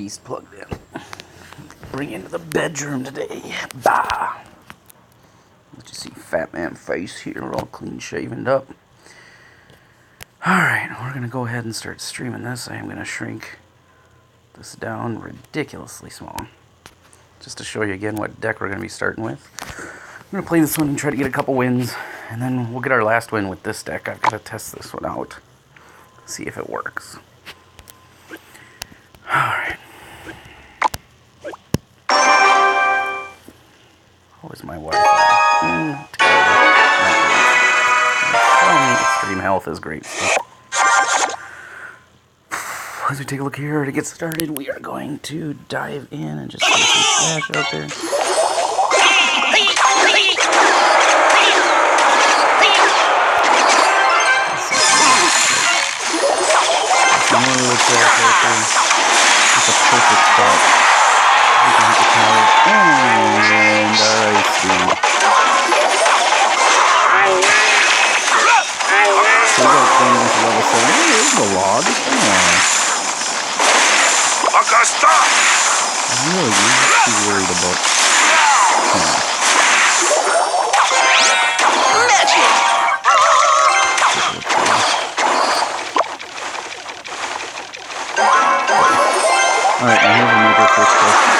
beast plugged in. Bring into the bedroom today. Bah! Let you see fat man face here, all clean shaven up. Alright, we're going to go ahead and start streaming this. I am going to shrink this down ridiculously small. Just to show you again what deck we're going to be starting with. I'm going to play this one and try to get a couple wins. And then we'll get our last win with this deck. I've got to test this one out. See if it works. Alright. Where's my Wi-Fi? Extreme health is great. As we take a look here to get started, we are going to dive in and just get some smash out there. It's a perfect spot. We can hit the tower and I see. So we got going into level 7. Oh, there's the log. I'm really too worried about magic. Alright, now here's another first question.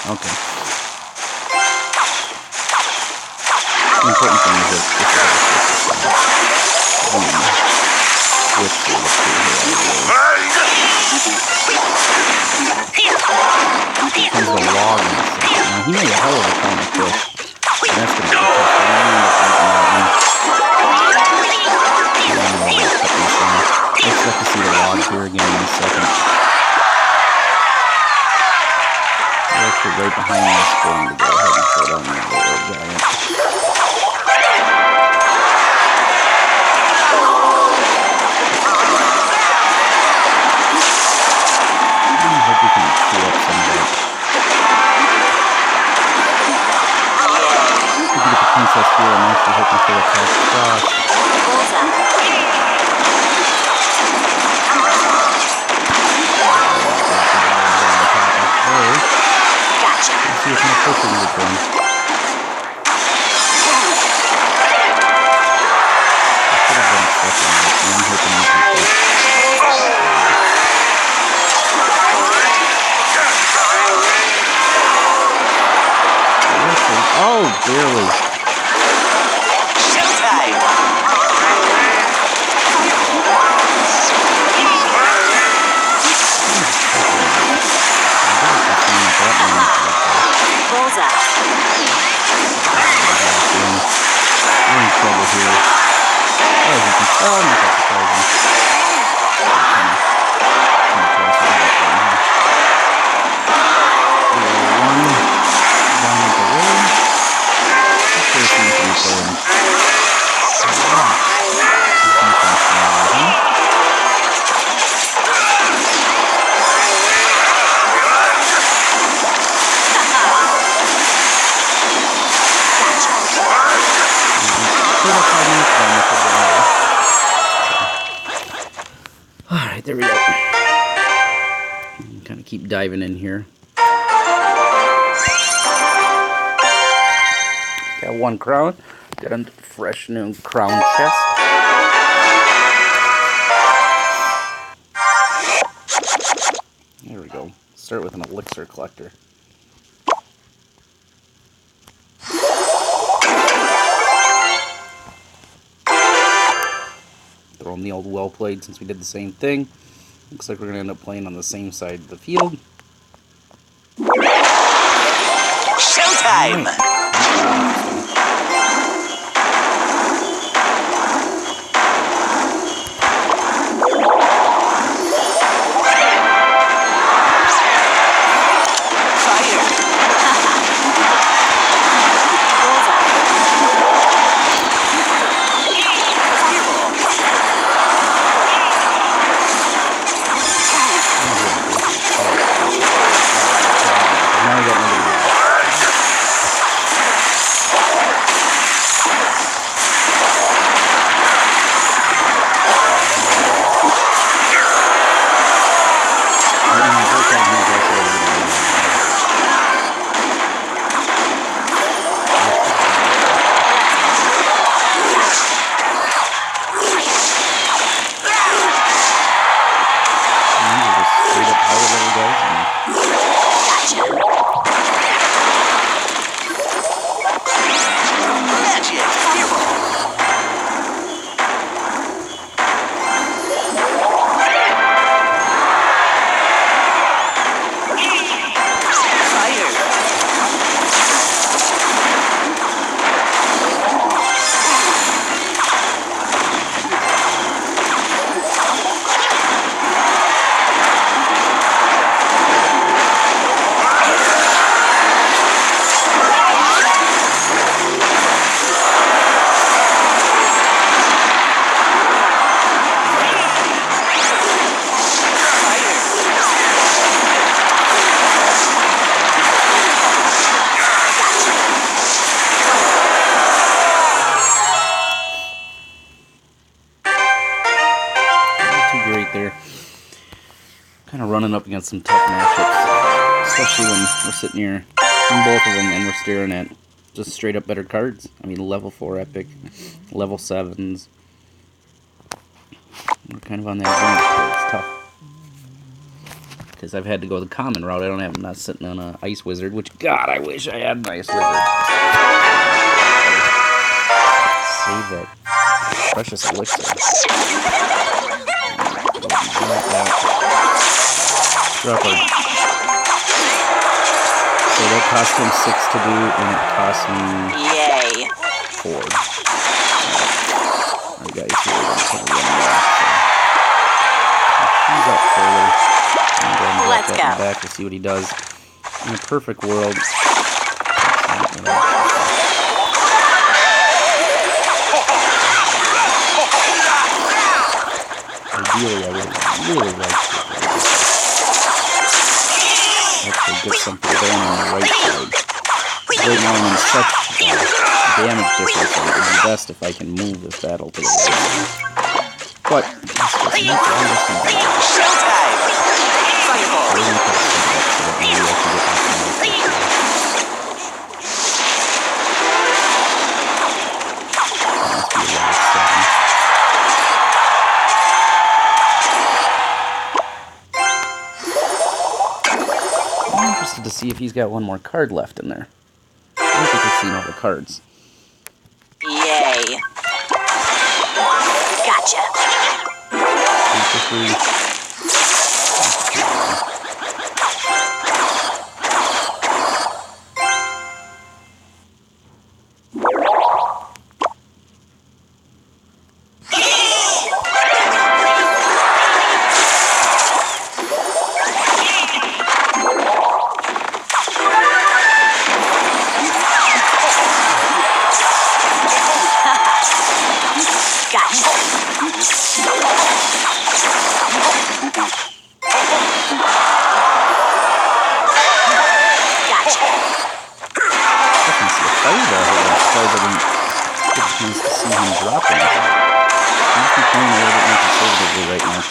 Okay. The important thing is that this is comes the log in this thing. Now, he made a hell of a ton of fish. And that's going to be tough. I expect to see the log here again in a second. We're actually right behind this, going to go ahead and throw down that little giant. I hope we can chew up some of that. We can get the princess here. I'm actually hoping for a catch across. Gotcha. Let's see what kind of push we can get going. I should have been expecting that. I'm hoping we can push. Oh, barely. Showtime. Bullseye. We're in trouble here. Oh, you can tell me that's surprising. Alright, there we go. Kind of keep diving in here. Got one crown. Got a fresh new crown chest. There we go. Start with an elixir collector. Throw in the old well played since we did the same thing. Looks like we're going to end up playing on the same side of the field. Showtime! there. Kind of running up against some tough matchups, especially when we're sitting here in both of them and we're staring at just straight up better cards. I mean, level 4 epic, level 7s. We're kind of on that brink, so it's tough. Because I've had to go the common route. I'm not sitting on an ice wizard, which, God, I wish I had an ice wizard. Save that precious elixir. Drop our... So that cost him 6 to do, and it cost me... Yay! 4. Our guys here are going to run off, so... He's up further. I'm going to drop that in the back to see what he does. In a perfect world... Ideally, I would really like to actually get something going on the right side. Right now I'm in such damage difference that it would be best if I can move this battle to the right side. But, that's just to see if he's got one more card left in there. I don't think he's seen all the cards. Yay. Gotcha.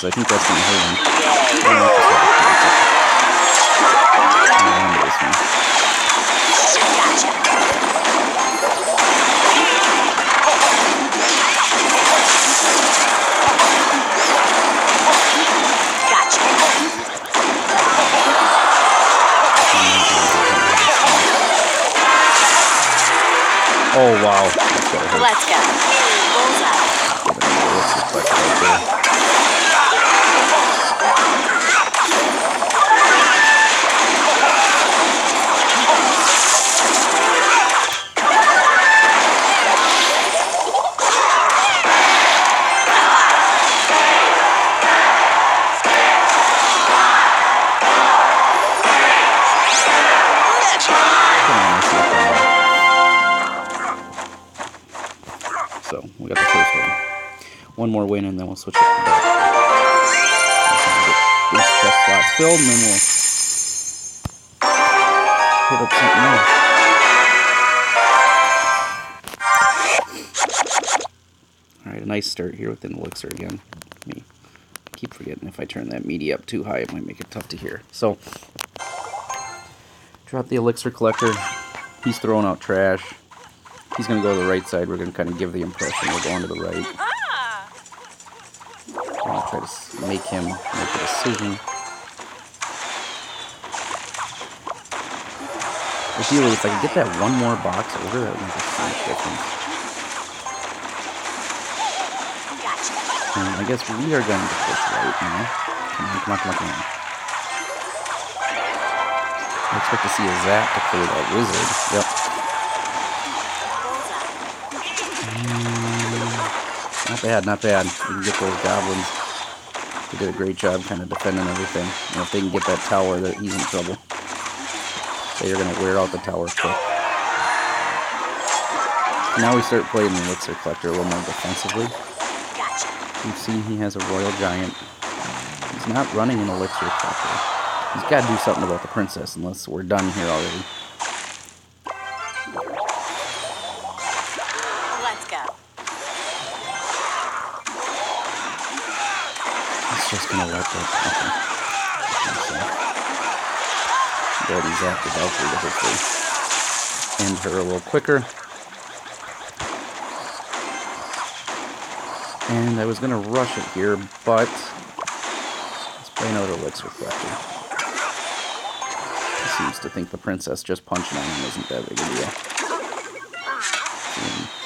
I think that's going to hurt him. Oh, wow. Let's go. So, we got the first one. One more win and then we'll switch up the back. Get these chest slots filled and then we'll hit up something else. Alright, a nice start here with an elixir again. I keep forgetting if I turn that media up too high it might make it tough to hear. So, drop the elixir collector. He's throwing out trash. He's going to go to the right side. We're going to kind of give the impression we're going to the right. I'm going to try to make him make a decision. Ideally, if I could get that one more box over, that would make a huge difference. And I guess we are going to push right now. Come on. I expect to see a zap to clear that wizard. Yep. Not bad. We can get those goblins. They did a great job kind of defending everything. And if they can get that tower, that he's in trouble. They are going to wear out the tower quick. Now we start playing the elixir collector a little more defensively. We've seen he has a royal giant. He's not running an elixir collector. He's got to do something about the princess unless we're done here already. just gonna let that. Okay. Go ahead and zap the Valkyrie to hopefully end her a little quicker. And I was gonna rush it here, but let's play another elixir collector. He seems to think the princess just punching on him isn't that big a deal.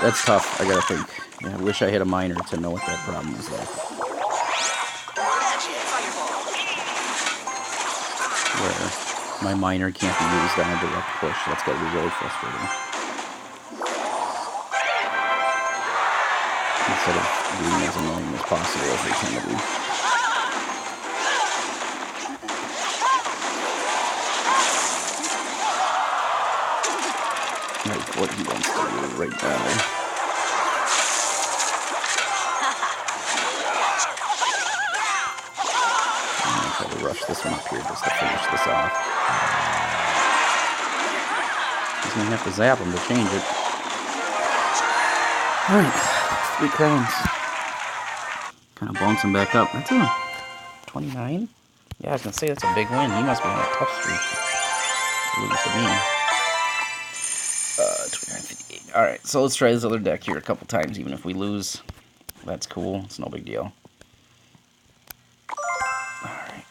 That's tough, I gotta think. Yeah, I wish I had a miner to know what that problem was like. Where my miner can't be used on a direct push. That's gotta be really frustrating. Instead of being as annoying as possible as they tend to be. Like what he wants to do right now. I'm gonna try to rush this one up here just to finish this off. He's gonna have to zap him to change it. Alright, 3 crowns. Kind of bouncing back up. That's a 29? Yeah, I was gonna say that's a big win. He must be on a tough streak. Lose to me. 29.58. Alright, so let's try this other deck here a couple times. Even if we lose, that's cool. It's no big deal. Alright.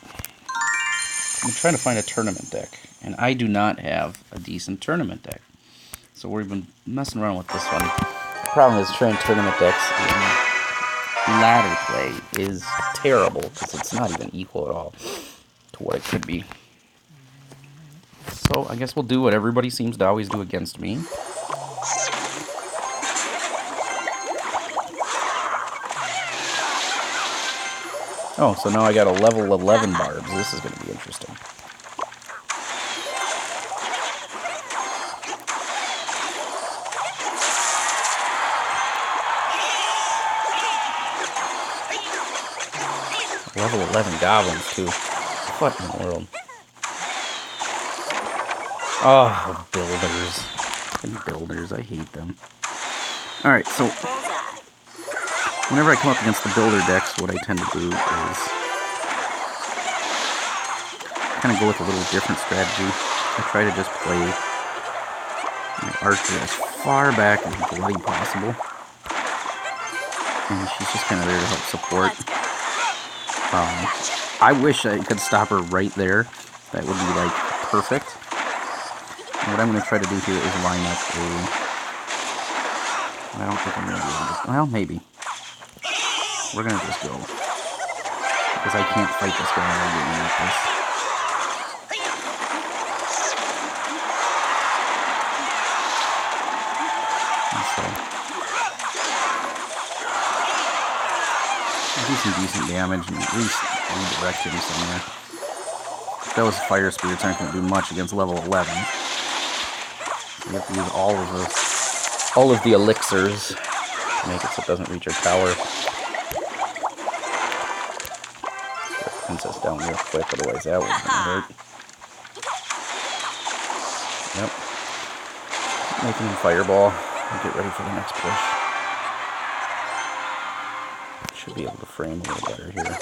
I'm trying to find a tournament deck. And I do not have a decent tournament deck. So we've been messing around with this one. The problem is trying tournament decks in ladder play is terrible. Because it's not even equal at all to what it could be. So I guess we'll do what everybody seems to always do against me. Oh, so now I got a level 11 barbs. This is going to be interesting. Level 11 goblins, too. What in the world? Oh, builders. And builders, I hate them. Alright, so whenever I come up against the builder decks, what I tend to do is kind of go with a little different strategy. I try to just play my archer as far back as bloody possible. And she's just kind of there to help support. I wish I could stop her right there. That would be, like, perfect. And what I'm going to try to do here is line up a... I don't think I'm going to be able to... Well, maybe. We're going to just go. Because I can't fight this guy while getting like this. And so... I'll do some decent damage and at least redirect him somewhere. Those fire spirits aren't going to do much against level 11. So you have to use all of the elixirs to make it so it doesn't reach our tower. Get the princess down real quick, otherwise that would hurt. Yep. Making him fireball. We'll get ready for the next push. Should be able to frame a little better here.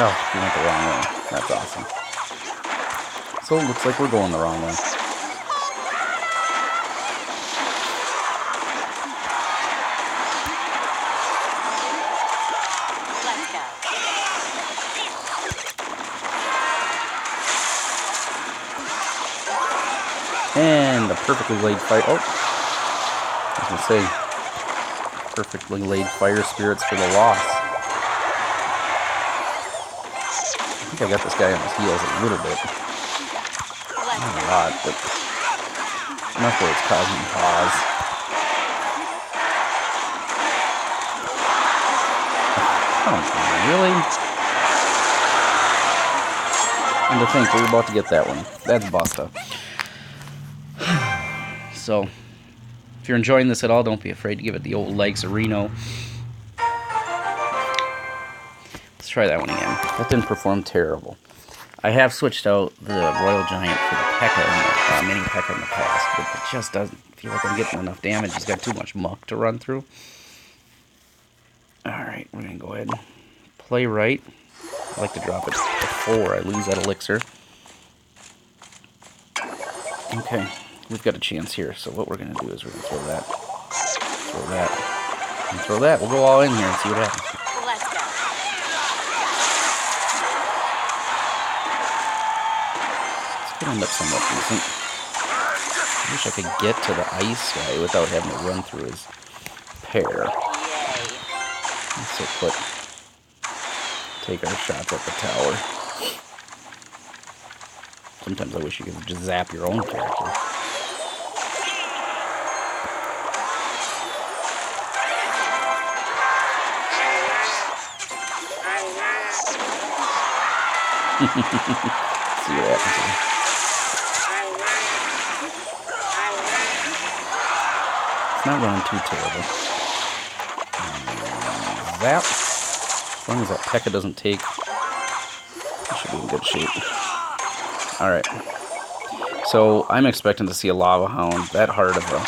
Oh, we went the wrong way. That's awesome. So it looks like we're going the wrong way. And a perfectly laid fire. Oh, I was gonna say, perfectly laid fire spirits for the loss. I think I got this guy on his heels a little bit. Not a lot, but enough where it's causing pause. Oh, really? And to think we're about to get that one. That's Busta. So, if you're enjoying this at all, don't be afraid to give it the old likes or Reno. Let's try that one again. That didn't perform terrible. I have switched out the Royal Giant for the P.E.K.K.A. and the Mini P.E.K.K.A. in the past, but it just doesn't feel like I'm getting enough damage. He's got too much muck to run through. Alright, we're going to go ahead and play right. I like to drop it before I lose that elixir. Okay, we've got a chance here, so what we're going to do is we're going to throw that, and throw that. We'll go all in here and see what happens. Let's go. This could end up somewhat decent. I wish I could get to the ice guy without having to run through his pair. Yay. So take our shots at the tower. Sometimes I wish you could just zap your own character. See what happens here. It's not running too terrible. Zap. As long as that P.E.K.K.A. doesn't take, it should be in good shape. Alright. So, I'm expecting to see a Lava Hound that hard of a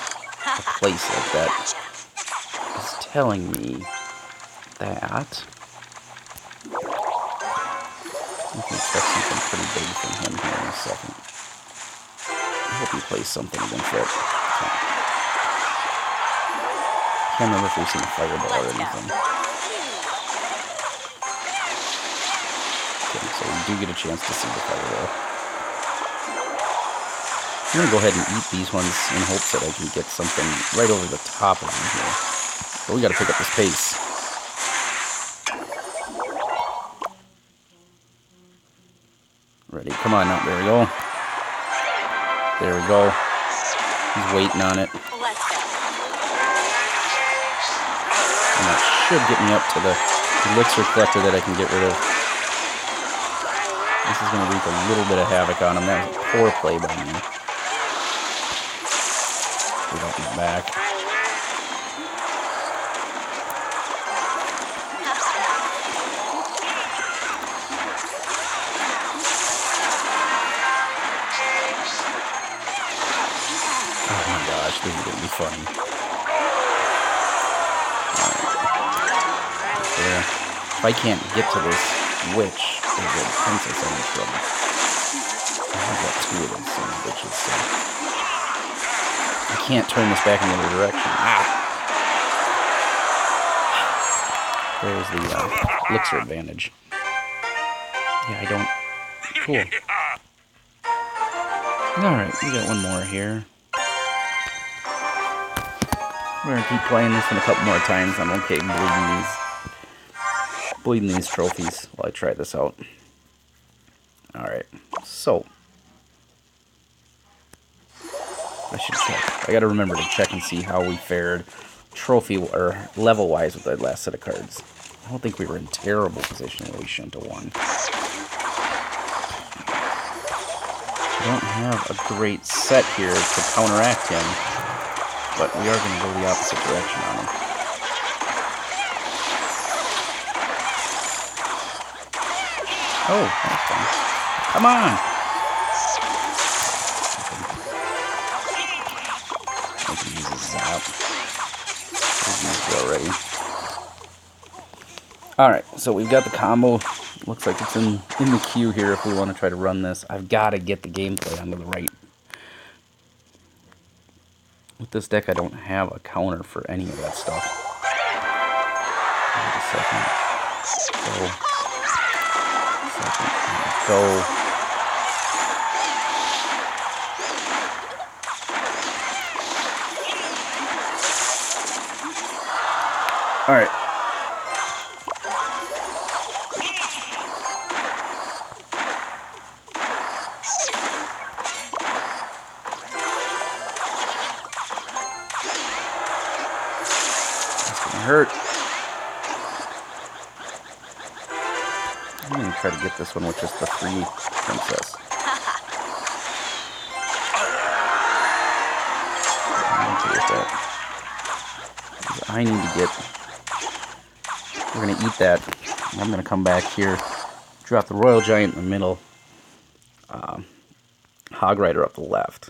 place like that is telling me that we can expect something pretty big from him here in a second. I hope he plays something against that. Can't remember if we've seen a fireball or anything. Okay, so we do get a chance to see the fireball. I'm going to go ahead and eat these ones in hopes that I can get something right over the top of them here. But we got to pick up this pace. Ready? Come on now. There we go. There we go. He's waiting on it. Let's go. And that should get me up to the elixir collector that I can get rid of. This is going to wreak a little bit of havoc on him. That was a poor play by me. Get up in the back. Oh my gosh, this is going to be funny. There. If I can't get to this witch or the princess, I'm in trouble. I've got two of these son of bitches, so I can't turn this back in the other direction. Ah! There's the elixir advantage. Yeah, I don't... Cool. Alright, we got one more here. We're gonna keep playing this one a couple more times. I'm okay bleeding these trophies while I try this out. Alright, so I should check. I gotta remember to check and see how we fared trophy or level wise with that last set of cards. I don't think we were in terrible position where we shouldn't have won. I don't have a great set here to counteract him, but we are going to go the opposite direction on him. Oh, that's fun. Come on! I can use a zap. I've used it already. Alright, so we've got the combo. Looks like it's in the queue here if we want to try to run this. I've got to get the gameplay onto the right. With this deck, I don't have a counter for any of that stuff. Wait a second. Go. Alright. Hurt. I'm going to try to get this one with just the free princess. I need to get... We're going to eat that. I'm going to come back here, drop the Royal Giant in the middle, Hog Rider up the left.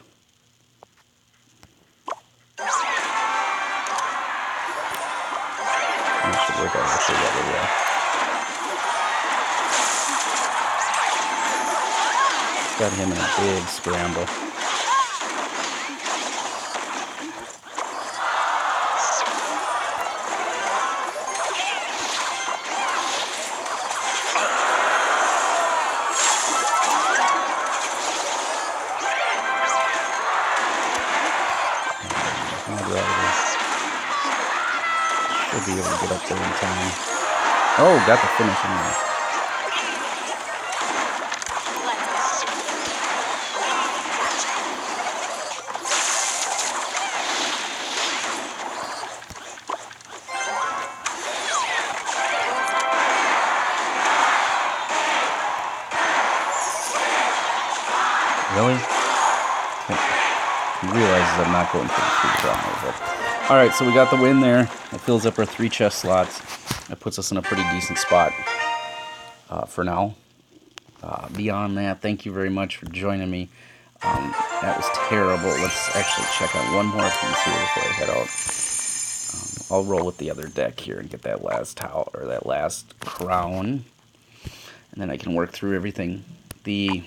That should work out actually rather well. It's got him in a big scramble. Should be able to get up there in time. Oh, got the finish in there. Really? He realizes I'm not going for the 3 crown. Alright, so we got the win there. That fills up our 3 chest slots. That puts us in a pretty decent spot for now. Beyond that, thank you very much for joining me. That was terrible. Let's actually check out one more piece here before I head out. I'll roll with the other deck here and get that last towel or that last crown, and then I can work through everything. This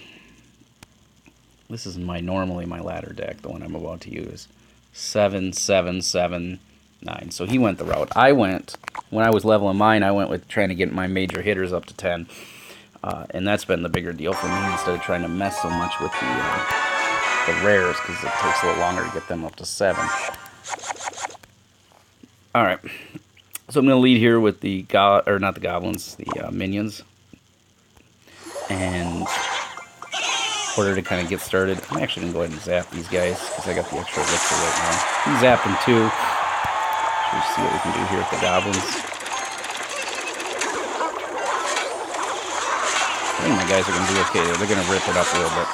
is normally my ladder deck, the one I'm about to use. 7, 7, 7, 9. So he went the route. I went, when I was leveling mine, I went with trying to get my major hitters up to 10. And that's been the bigger deal for me, instead of trying to mess so much with the rares, because it takes a little longer to get them up to 7. Alright. So I'm going to lead here with the, not the goblins, the minions. And in order to kind of get started, I'm actually going to go ahead and zap these guys, because I got the extra elixir right now. He zapped them too. Let's see what we can do here with the goblins. I think my guys are going to do okay. They're going to rip it up a little bit.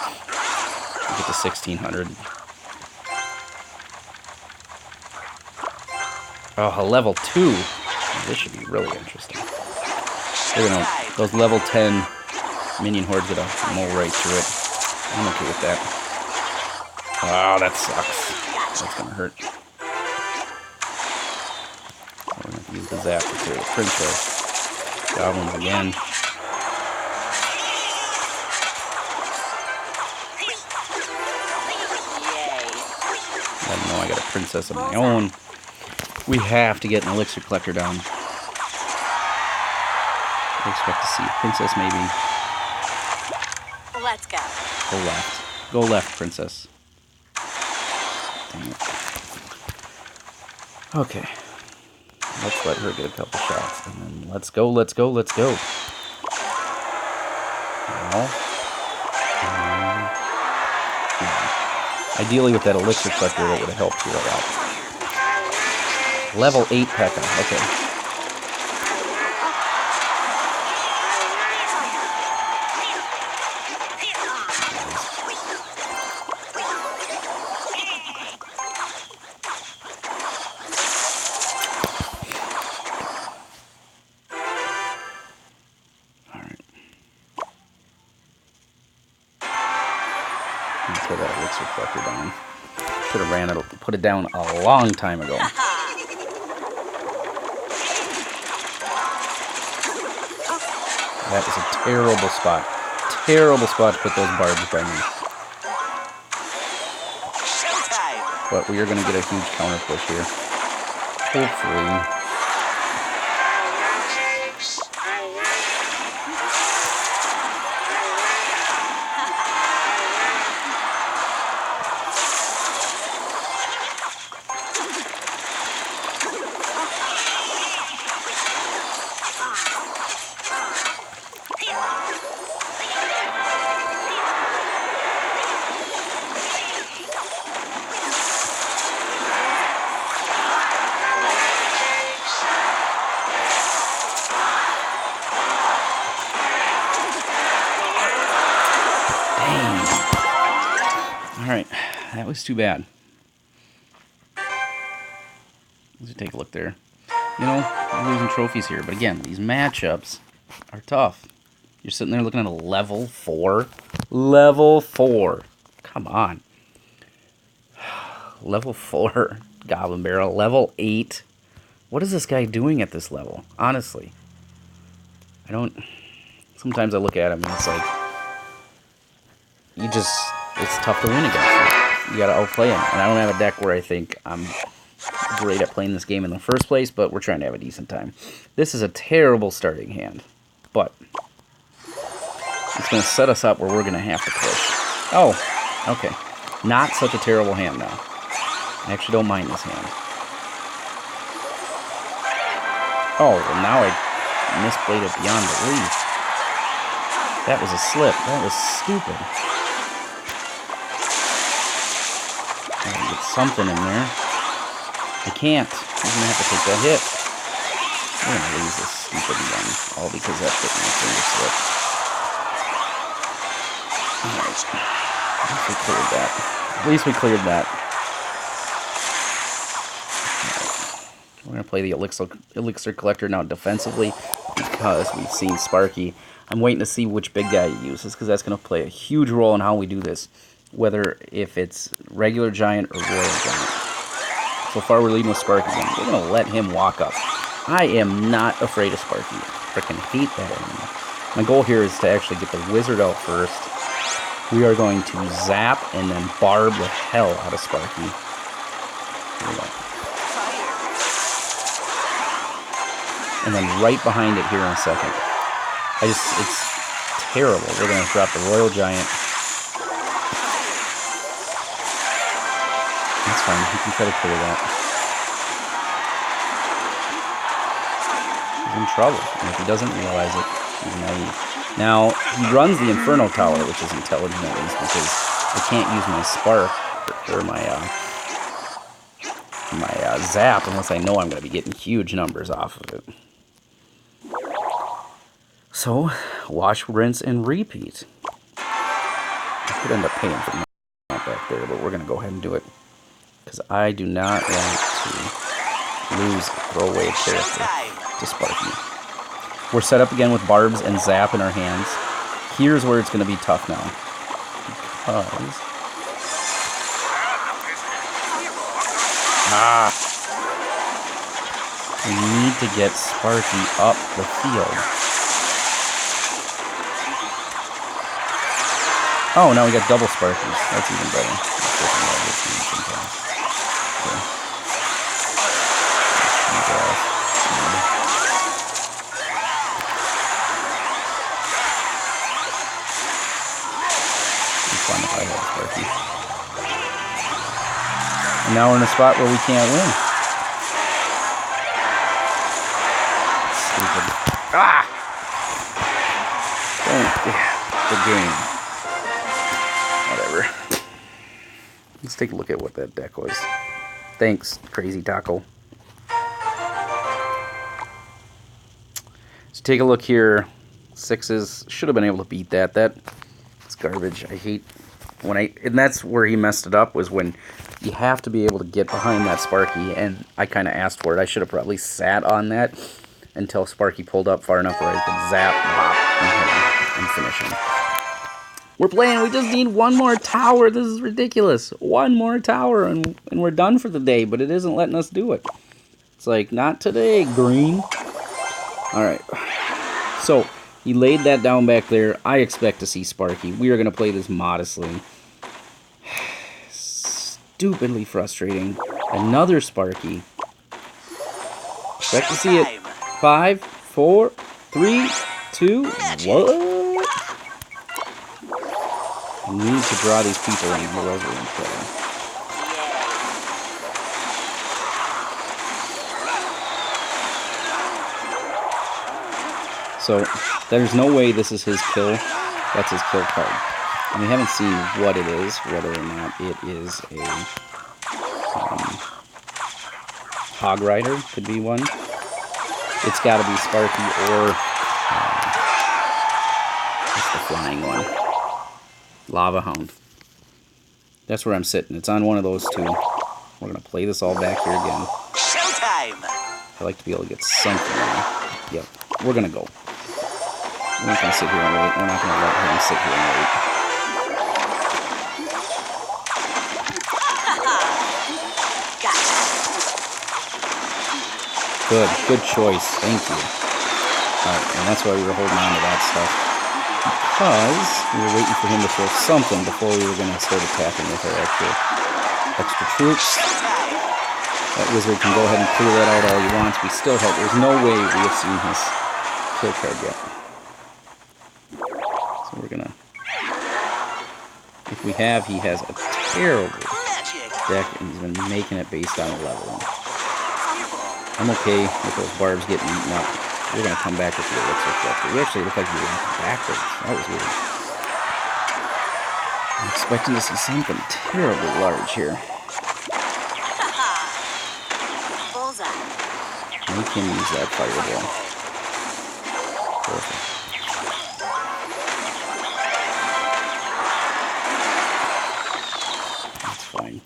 Get to 1600. Oh, a level 2. This should be really interesting. They're gonna, those level 10 minion hordes are going to mow right through it. I'm okay with that. Oh, that sucks. That's going to hurt. We're going to use the zap to clear the princess. Goblins again. I know I got a princess of my own. We have to get an elixir collector down. I expect to see a princess maybe. Let's go. Go left. Go left, princess. Dang it. Okay. Let's let her get a couple shots. And then let's go, let's go, let's go. Now. Ideally, with that elixir collector, that would have helped here a lot. Level 8 P.E.K.K.A. Okay. Put that elixir collector down. Should have ran it, put it down a long time ago. That is a terrible spot. Terrible spot to put those barbs by me. But we are going to get a huge counter push here. Hopefully. Alright, that was too bad. Let's take a look there. You know, I'm losing trophies here, but again, these matchups are tough. You're sitting there looking at a level 4 Level 4. Come on. Level 4 Goblin Barrel. Level 8. What is this guy doing at this level? Honestly. I don't... Sometimes I look at him and it's like... It's tough to win against him. You gotta outplay him. And I don't have a deck where I think I'm great at playing this game in the first place, but we're trying to have a decent time. This is a terrible starting hand. But... it's going to set us up where we're going to have to push. Oh, okay. Not such a terrible hand now. I actually don't mind this hand. Oh, well now I misplayed it beyond belief. That was a slip. That was stupid. I gotta get something in there. I can't. I'm going to have to take that hit. I'm going to lose this stupid one. All because that took my finger slip. Alright. At least we cleared that. At least we cleared that. Right. We're going to play the Elixir Collector now defensively because we've seen Sparky. I'm waiting to see which big guy he uses because that's going to play a huge role in how we do this. Whether if it's regular giant or royal giant. So far we're leading with Sparky again. We're going to let him walk up. I am not afraid of Sparky. I freaking hate that animal. My goal here is to actually get the wizard out first. We are going to zap and then barb the hell out of Sparky. Here we go. And then right behind it here in a second. It's terrible. We're going to drop the Royal Giant. That's fine. He can try to clear that. He's in trouble. And if he doesn't realize it, he's naive. Now, he runs the Inferno Tower, which is intelligent at least, because I can't use my Spark or my Zap unless I know I'm going to be getting huge numbers off of it. So, wash, rinse, and repeat. I could end up paying for my back there, but we're going to go ahead and do it. Because I do not want to lose throwaway character to Sparky. We're set up again with Barbs and Zap in our hands. Here's where it's going to be tough now. Because... we need to get Sparky up the field. Oh, now we got double Sparkies. That's even better. And now we're in a spot where we can't win. Stupid. Ah! The game. Whatever. Let's take a look at what that deck was. Thanks, Crazy Taco. So take a look here. Sixes. Should have been able to beat that. That's garbage. I hate when and that's where he messed it up, was when you have to be able to get behind that Sparky, and I kind of asked for it. I should have probably sat on that until Sparky pulled up far enough where I could zap, bop, and hit him and finish him. We're playing. We just need one more tower. This is ridiculous. One more tower, and we're done for the day, but it isn't letting us do it. It's like, not today, green. All right. So, he laid that down back there. I expect to see Sparky. We are going to play this modestly. Stupidly frustrating. Another Sparky. Expect to see it. 5, 4, 3, 2, what? I need to draw these people and go over and play. So, there's no way this is his kill. That's his kill card. And we haven't seen what it is, whether or not it is a Hog Rider, could be one. It's got to be Sparky or what's the flying one? Lava Hound. That's where I'm sitting. It's on one of those two. We're going to play this all back here again. Showtime! I like to be able to get something on. Yep, we're going to go. We're not going to sit here and wait. We're not going to let him sit here and wait. Good choice. Thank you. Alright, and that's why we were holding on to that stuff. Because we were waiting for him to throw something before we were going to start attacking with our extra troops. That wizard can go ahead and clear that out all he wants. We still have... There's no way we have seen his kill card yet. So we're going to... If we have, he has a terrible deck, and he's been making it based on leveling. I'm okay with those barbs getting eaten up. We're going to come back with the elixir collector. We actually look like we went backwards. That was weird. I'm expecting to see something terribly large here. Make him use that fireball. Perfect. That's fine.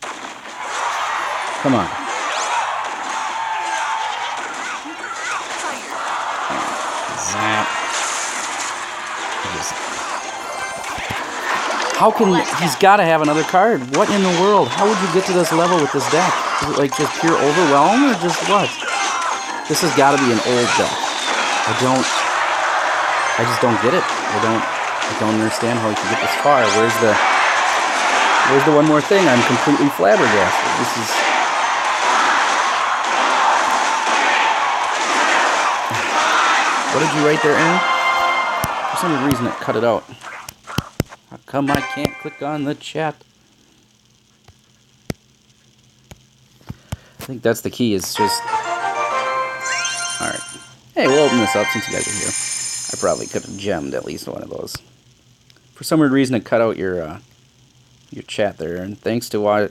Come on. Zap. How can... He's got to have another card. What in the world? How would you get to this level with this deck? Is it like just pure overwhelm or just what? This has got to be an old deck. I just don't get it. I don't understand how he can get this far. Where's the one more thing? I'm completely flabbergasted. This is... What did you write there, Aaron? For some reason it cut it out. How come I can't click on the chat? I think that's the key, is just... Alright. Hey, we'll open this up since you guys are here. I probably could have gemmed at least one of those. For some weird reason it cut out your chat there, and thanks to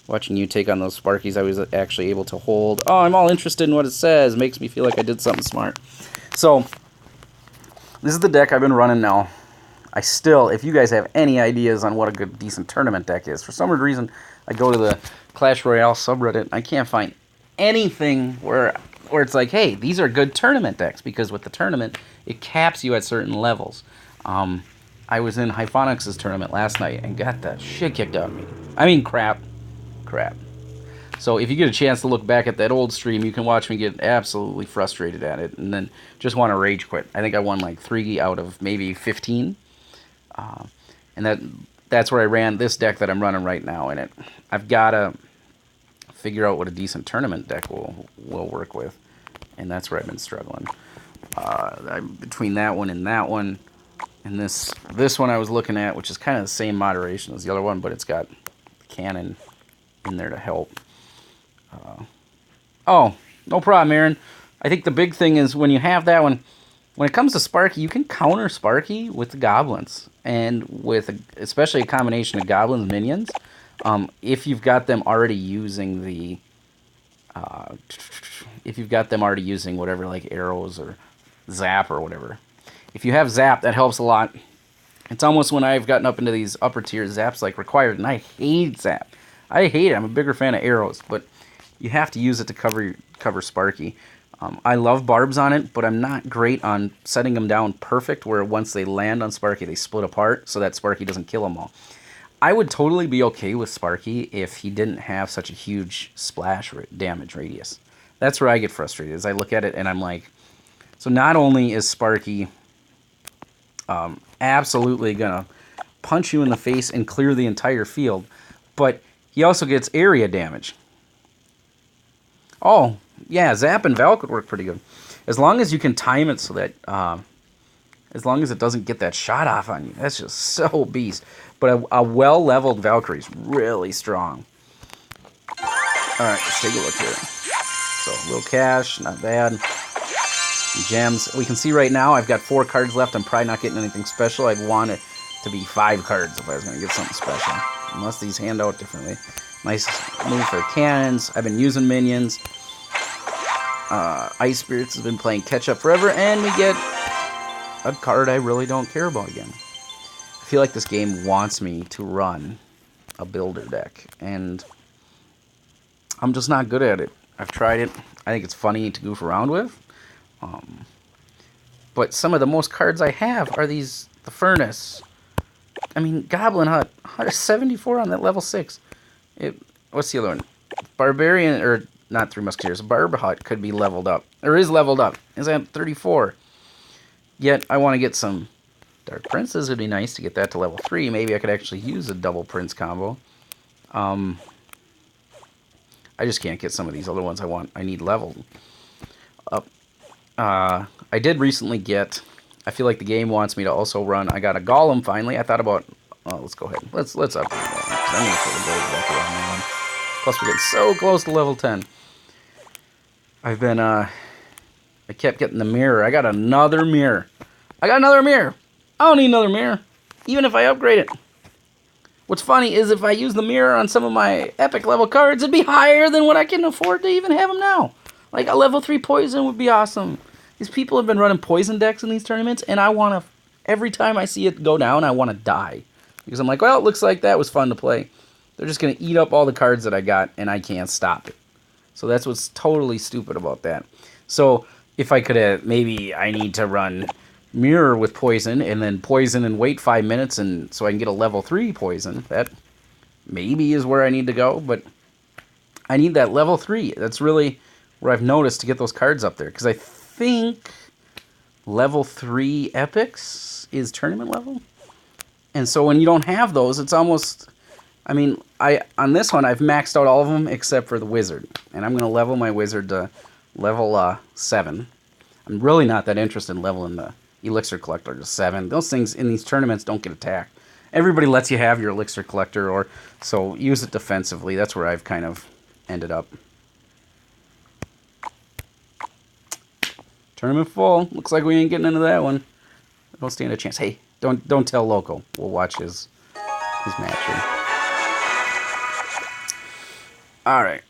watching you take on those Sparkies, I was actually able to hold... Oh, I'm all interested in what it says. Makes me feel like I did something smart. So, this is the deck I've been running now. I still, if you guys have any ideas on what a good, decent tournament deck is, for some weird reason, I go to the Clash Royale subreddit, and I can't find anything where it's like, hey, these are good tournament decks, because with the tournament, it caps you at certain levels. I was in Hyphonix's tournament last night and got the shit kicked out of me. I mean, crap. So if you get a chance to look back at that old stream, you can watch me get absolutely frustrated at it and then just want to rage quit. I think I won like 3 out of maybe 15. And that's where I ran this deck that I'm running right now in it. I've got to figure out what a decent tournament deck will work with. And that's where I've been struggling. Between that one, and this one I was looking at, which is kind of the same moderation as the other one, but it's got cannon in there to help. Oh, no problem, Aaron. I think the big thing is when you have that one, when it comes to Sparky, you can counter Sparky with the goblins, and with especially a combination of goblins minions. If you've got them already using whatever, like arrows or zap or whatever. If you have zap, that helps a lot. It's almost when I've gotten up into these upper tiers, zap's like required, and I hate zap. I hate it. I'm a bigger fan of arrows, but you have to use it to cover Sparky. I love barbs on it, but I'm not great on setting them down perfect, where once they land on Sparky, they split apart so that Sparky doesn't kill them all. I would totally be okay with Sparky if he didn't have such a huge splash damage radius. That's where I get frustrated, as I look at it and I'm like, so not only is Sparky absolutely going to punch you in the face and clear the entire field, but he also gets area damage. Oh, yeah, Zap and Val could work pretty good. As long as you can time it so that, as long as it doesn't get that shot off on you. That's just so beast. But a well-leveled Valkyrie is really strong. Alright, let's take a look here. So, a little cash, not bad. Gems. We can see right now I've got 4 cards left. I'm probably not getting anything special. I'd want it to be 5 cards if I was going to get something special. Unless these hand out differently. Nice move for cannons. I've been using minions. Ice Spirits has been playing catch up forever, and we get a card I really don't care about again. I feel like this game wants me to run a builder deck, and I'm just not good at it. I've tried it. I think it's funny to goof around with. But some of the most cards I have are the Furnace. I mean, Goblin Hut, 174 on that level 6. What's the other one? Barbarian, or not Three Musketeers, Barb Hut could be leveled up. Or is leveled up. Is at 34. Yet, I want to get some Dark Princes. It would be nice to get that to level 3. Maybe I could actually use a double Prince combo. I just can't get some of these other ones I need leveled up. I did recently get... I feel like the game wants me to also run... I got a Golem finally. I thought about... Oh, let's go ahead. Let's upgrade that. I'm going to throw the gold back around that one. Plus, we're getting so close to level 10. I've been... I kept getting the mirror. I got another mirror. I don't need another mirror. Even if I upgrade it. What's funny is if I use the mirror on some of my epic level cards, it'd be higher than what I can afford to even have them now. Like a level 3 poison would be awesome. These people have been running poison decks in these tournaments, and I want to... Every time I see it go down, I want to die. Because I'm like, well, it looks like that was fun to play. They're just going to eat up all the cards that I got, and I can't stop it. So that's what's totally stupid about that. So if I could have... Maybe I need to run mirror with poison, and then poison and wait 5 minutes, and so I can get a level 3 poison. That maybe is where I need to go, but I need that level 3. That's really where I've noticed to get those cards up there. Because I think level 3 epics is tournament level. And so when you don't have those, it's almost... I mean, on this one, I've maxed out all of them except for the wizard. And I'm going to level my wizard to level 7. I'm really not that interested in leveling the elixir collector to 7. Those things in these tournaments don't get attacked. Everybody lets you have your elixir collector, or so use it defensively. That's where I've kind of ended up. Tournament full. Looks like we ain't getting into that one. Don't stand a chance. Hey, don't tell Loco. We'll watch his match here. All right.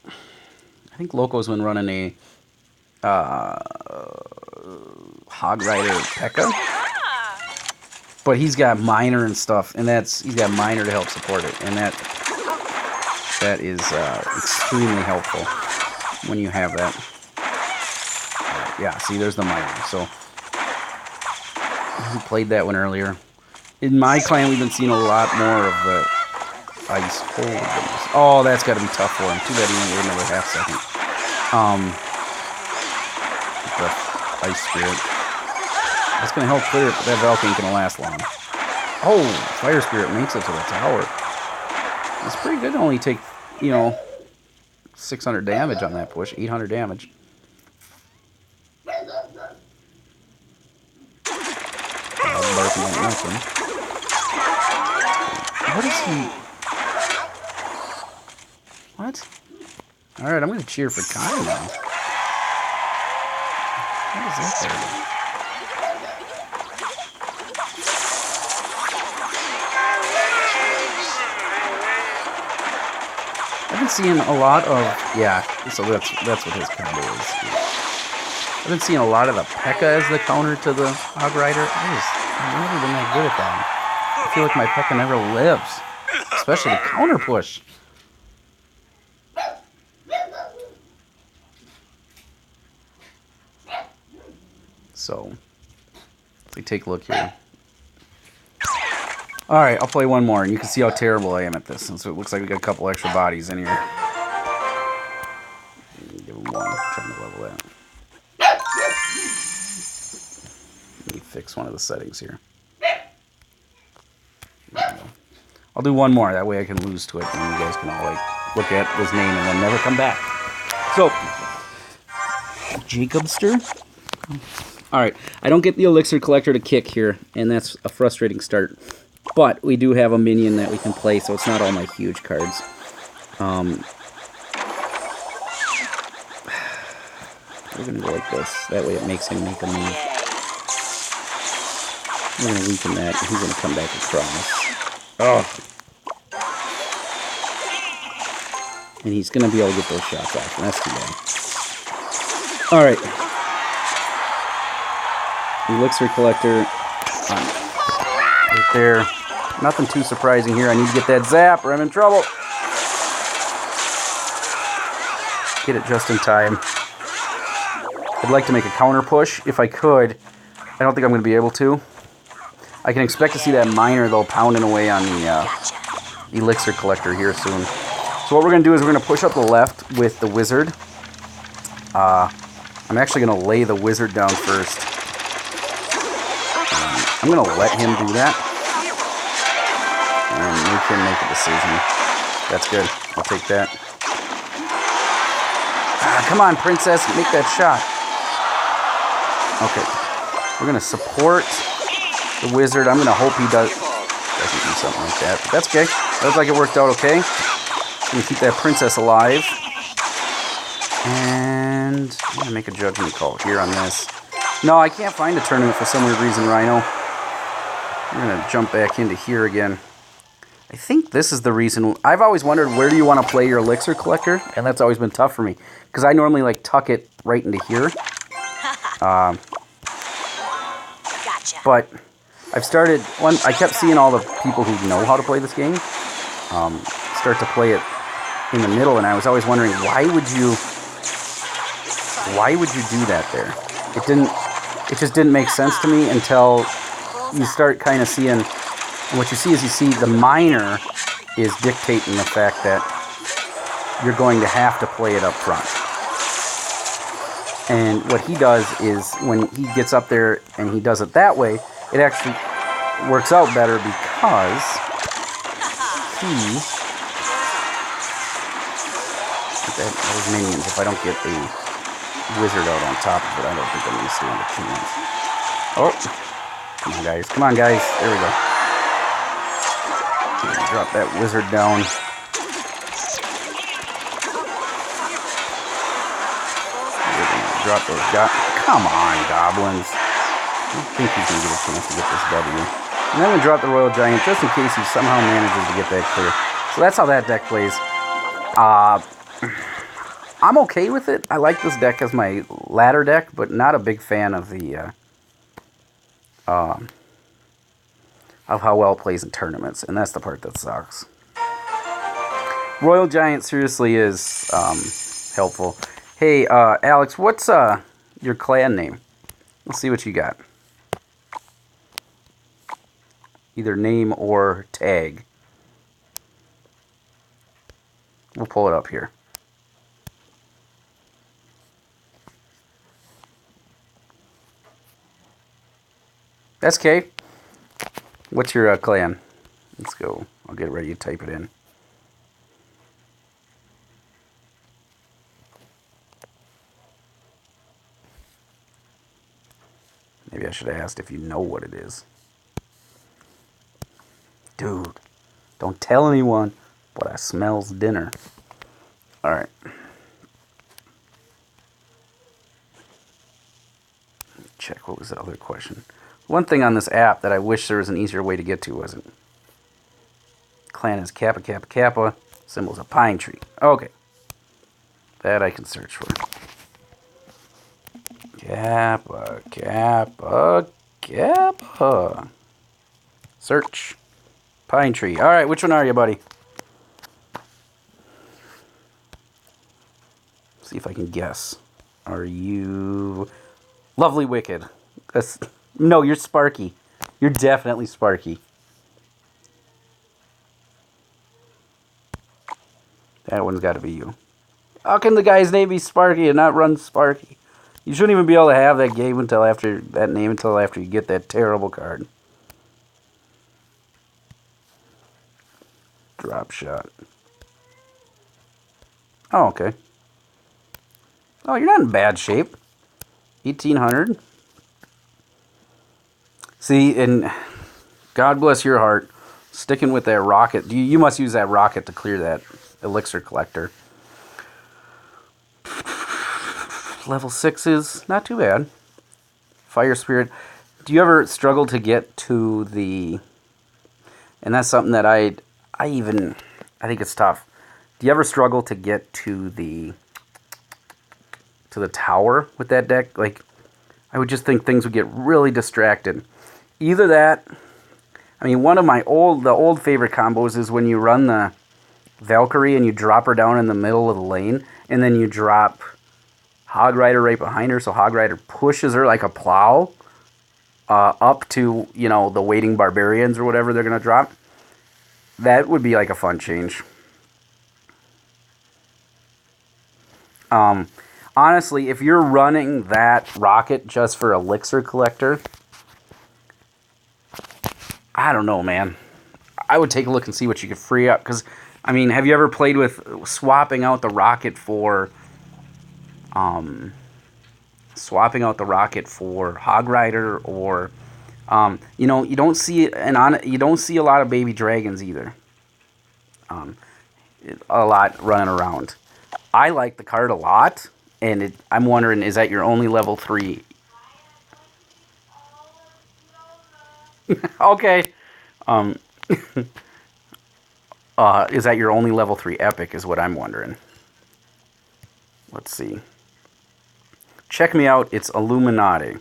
I think Loco's been running a Hog Rider P.E.K.K.A. But he's got Miner and stuff, and he's got Miner to help support it, and that is extremely helpful when you have that. Yeah, see, there's the Miner. So we played that one earlier. In my clan, we've been seeing a lot more of the Ice Cold. Oh, that's got to be tough for him. Too bad he didn't get another half second. The Ice Spirit. That's going to help clear it, but that Valk ain't going to last long. Oh, Fire Spirit makes it to the tower. It's pretty good to only take, 600 damage on that push. 800 damage. Barking at nothing. What is he... What? Alright, I'm going to cheer for Kai now. What is that there? I've been seeing a lot of... Yeah, so that's what his combo is. I've been seeing a lot of the P.E.K.K.A. as the counter to the Hog Rider. I've never been that good at that. I feel like my P.E.K.K.A. never lives. Especially the counter push. So, let's take a look here. Alright, I'll play one more, and you can see how terrible I am at this. And so it looks like we got a couple extra bodies in here. Give them one. I'm trying to level that. Let me fix one of the settings here. I'll do one more. That way I can lose to it, and you guys can all look at his name and then never come back. So, Jacobster. Alright, I don't get the elixir collector to kick here, and that's a frustrating start. But we do have a minion that we can play, so it's not all my huge cards. We're going to go like this. That way it makes him make a move. We're going to weaken that, and he's going to come back across. Oh! And he's going to be able to get those shots off, and that's too bad. Alright. Elixir collector. Right there. Nothing too surprising here. I need to get that zap or I'm in trouble. Get it just in time. I'd like to make a counter push if I could. I don't think I'm going to be able to. I can expect to see that Miner, though, pounding away on the elixir collector here soon. So what we're going to do is we're going to push up the left with the wizard. I'm actually going to lay the wizard down first. I'm going to let him do that. And make him make a decision. That's good. I'll take that. Come on, princess. Make that shot. Okay. We're going to support the wizard. I'm going to hope he doesn't do something like that. But that's okay. Looks like it worked out okay. I'm going to keep that princess alive. And I'm going to make a judgment call here on this. No, I can't find a tournament for some weird reason, Rhino. I'm going to jump back into here again. I think this is the reason. I've always wondered, where do you want to play your elixir collector? And that's always been tough for me. Because I normally like tuck it right into here. Gotcha. But I've started, I kept seeing all the people who know how to play this game start to play it in the middle, and I was always wondering, why would you do that there? It just didn't make sense to me until you start kind of seeing, and what you see is the miner is dictating the fact that you're going to have to play it up front. And what he does is, when he gets up there and he does it that way, it actually works out better because those minions, if I don't get a wizard out on top of it, I don't think I'm going to stand a chance. Oh, come on, guys. Come on, guys. There we go. Drop that wizard down. Drop those Come on, goblins. I don't think he's going to get a chance to get this W. And then we drop the Royal Giant just in case he somehow manages to get that clear. So that's how that deck plays. I'm okay with it. I like this deck as my ladder deck, but not a big fan of the of how well it plays in tournaments, and that's the part that sucks. Royal Giant seriously is helpful. Hey, Alex, what's your clan name? Let's see what you got. Either name or tag. We'll pull it up here. That's okay. What's your clan? Let's go. I'll get ready to type it in. Maybe I should have asked if you know what it is. Dude, don't tell anyone, but I smells dinner. Alright. Check, what was the other question? One thing on this app that I wish there was an easier way to get to wasn't. Clan is Kappa, Kappa, Kappa. Symbol's a pine tree. Okay. That I can search for. Kappa, Kappa, Kappa. Search. Pine tree. Alright, which one are you, buddy? See if I can guess. Are you Lovely Wicked? No, you're Sparky. You're definitely Sparky. That one's got to be you. How can the guy's name be Sparky and not run Sparky? You shouldn't even be able to have that game until after that name until after you get that terrible card. Drop shot. Oh, okay. Oh, you're not in bad shape. 1800. See, and God bless your heart, sticking with that rocket. You must use that rocket to clear that elixir collector. Level 6s, not too bad. Fire Spirit. Do you ever struggle to get to the... And that's something that I think it's tough. Do you ever struggle to get to the tower with that deck? Like, I would just think things would get really distracted. Either that, I mean, one of my old favorite combos is when you run the Valkyrie and you drop her down in the middle of the lane, and then you drop Hog Rider right behind her, so Hog Rider pushes her like a plow up to, you know, the waiting barbarians or whatever they're going to drop. That would be like a fun change. honestly, if you're running that rocket just for elixir collector, I don't know, man. I would take a look and see what you could free up. Because, I mean, have you ever played with swapping out the rocket for Hog Rider, or you know, you don't see a lot of baby dragons either. A lot running around. I like the card a lot, and I'm wondering, is that your only level 3? Okay. Is that your only level 3 epic is what I'm wondering. Let's see. Check me out, it's Illuminati.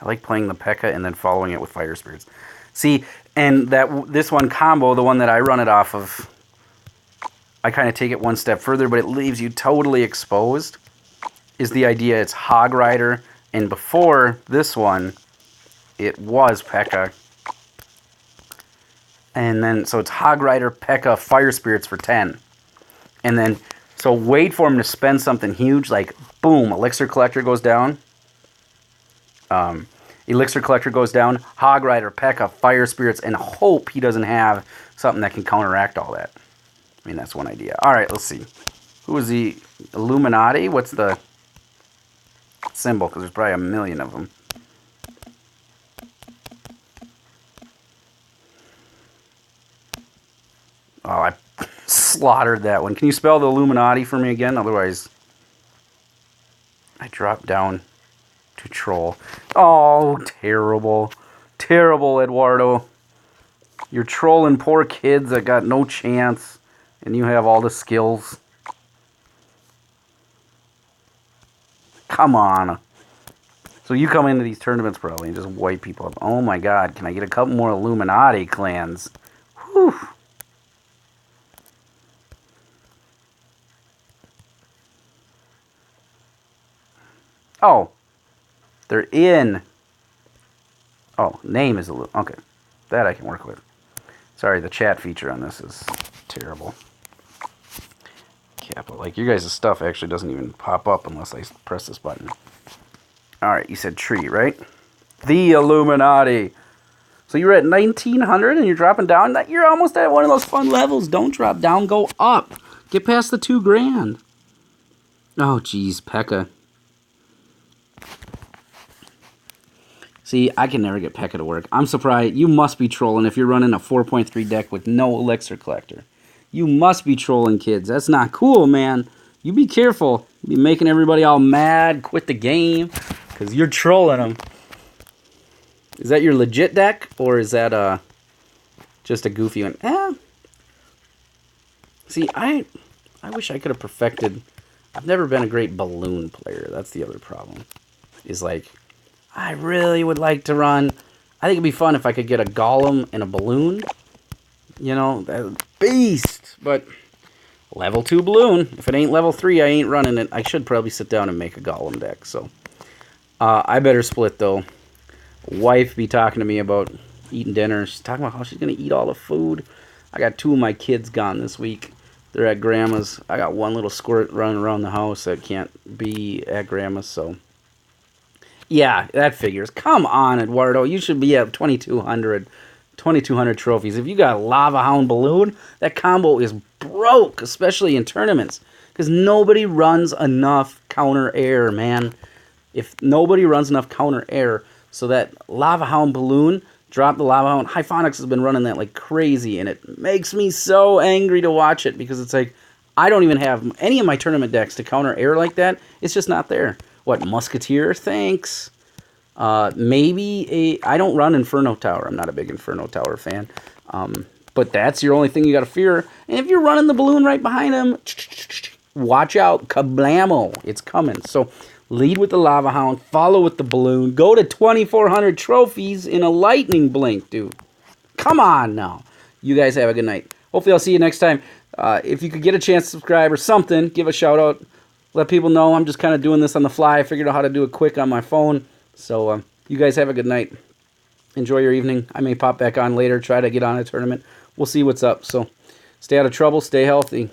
I like playing the P.E.K.K.A. and then following it with Fire Spirits. See, and this one combo, the one that I run it off of, I kind of take it one step further, but it leaves you totally exposed, is the idea. It's Hog Rider, and before this one, it was P.E.K.K.A. And then, so it's Hog Rider, P.E.K.K.A, Fire Spirits for 10. And then, so wait for him to spend something huge, like, boom, Elixir Collector goes down. Elixir Collector goes down, Hog Rider, P.E.K.K.A, Fire Spirits, and hope he doesn't have something that can counteract all that. I mean, that's one idea. Alright, let's see. Who is the Illuminati? What's the symbol? Because there's probably a million of them. Oh, I slaughtered that one. Can you spell the Illuminati for me again? Otherwise, I drop down to troll. Oh, terrible. Terrible, Eduardo. You're trolling poor kids that got no chance, and you have all the skills. Come on. So you come into these tournaments probably and just wipe people up. Oh my god, can I get a couple more Illuminati clans? Whew. Oh, they're in. Oh, name is okay. That I can work with. Sorry, the chat feature on this is terrible. Kappa, like, your guys' stuff actually doesn't even pop up unless I press this button. Alright, you said tree, right? The Illuminati. So you're at 1900 and you're dropping down. You're almost at one of those fun levels. Don't drop down, go up. Get past the 2 grand. Oh, geez, P.E.K.K.A. See, I can never get P.E.K.K.A. to work. I'm surprised. You must be trolling if you're running a 4.3 deck with no Elixir Collector. You must be trolling, kids. That's not cool, man. You be careful. You be making everybody all mad, quit the game, because you're trolling them. Is that your legit deck, or is that just a goofy one? See, I wish I could have perfected... I've never been a great balloon player. That's the other problem. Is like... I really would like to run... I think it'd be fun if I could get a golem and a balloon. You know, that beast. But level 2 balloon. If it ain't level 3, I ain't running it. I should probably sit down and make a golem deck. So I better split, though. Wife be talking to me about eating dinner. She's talking about how she's going to eat all the food. I got 2 of my kids gone this week. They're at grandma's. I got one little squirt running around the house that can't be at grandma's, so... Yeah, that figures. Come on, Eduardo. You should be at 2,200 trophies. If you got a Lava Hound Balloon, that combo is broke, especially in tournaments. Because nobody runs enough counter air, man. If nobody runs enough counter air, so that Lava Hound Balloon, drop the Lava Hound. Hyphonics has been running that like crazy, and it makes me so angry to watch it, because it's like, I don't even have any of my tournament decks to counter air like that. It's just not there. What, Musketeer? Thanks. Maybe I don't run Inferno Tower. I'm not a big Inferno Tower fan. But that's your only thing you got to fear. And if you're running the balloon right behind him, watch out. Kablamo. It's coming. So lead with the Lava Hound. Follow with the balloon. Go to 2,400 trophies in a lightning blink, dude. Come on now. You guys have a good night. Hopefully I'll see you next time. If you could get a chance to subscribe or something, give a shout out. Let people know I'm just kind of doing this on the fly. I figured out how to do it quick on my phone. So you guys have a good night. Enjoy your evening. I may pop back on later, try to get on a tournament. We'll see what's up. So stay out of trouble. Stay healthy.